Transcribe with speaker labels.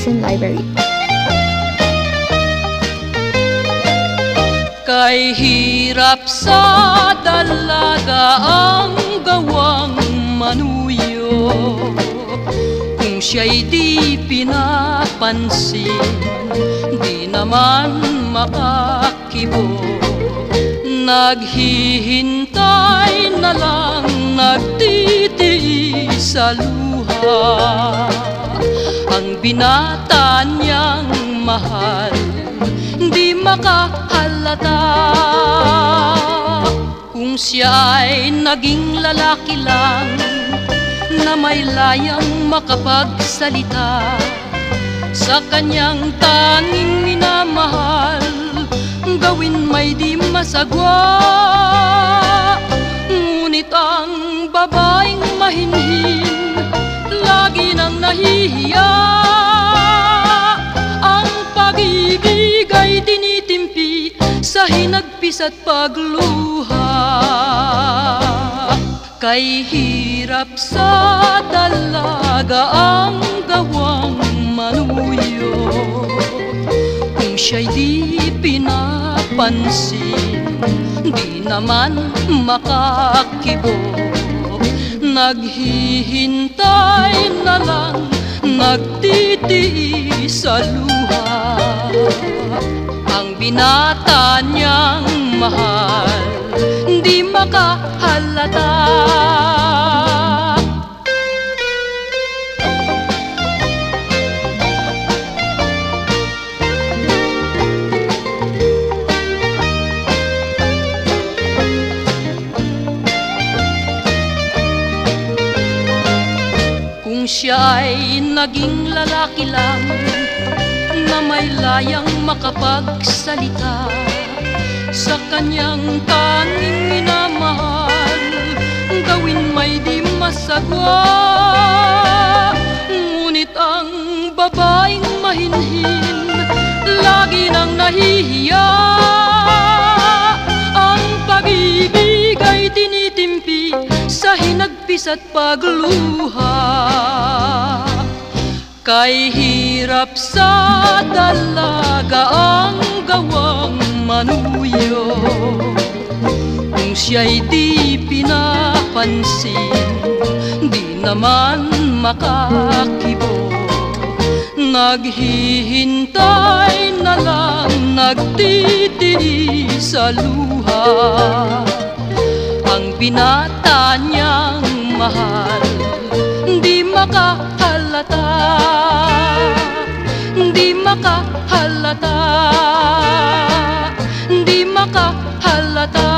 Speaker 1: Education Library.
Speaker 2: Kay hirap sa dalaga ang gawang manuyo, kung siya'y di pinapansin, di naman makakibo. Naghihintay na lang, nagtitiis sa luha, ang binata niyang mahal di makahalata. Kung siya ay naging lalaki lang na may layang makapagsalita, sa kanyang tanging minamahal gawin may di masagwa. Ngunit ang babaeng mahinhin lagi nang nahihiya, ang pag-ibig ay tinitimpi sa hinagpis at pagluha. Kay hirap sa dalaga ang gawang manuyo, kung siya'y di pinapansin, di naman makakibo. Naghihintay na lang, nagtitiis sa luha, ang binata niyang mahal di makahalata. Kung siya ay naging lalaki lang na may layang makapagsalita, sa kanyang tanging minamahal gawin may di masagwa. Ngunit ang babaeng mahinhin lagi nang nahihiya, ang pag-ibig ay tinitimpi sa hinagpis at pagluha. Kay hirap sa dalaga ang gawang manuyo, kung siya'y di pinapansin, di naman makakibo. Naghihintay na lang, nagtitiis sa luha, ang binata niyang mahal di makahalata, di makahalata, di makahalata.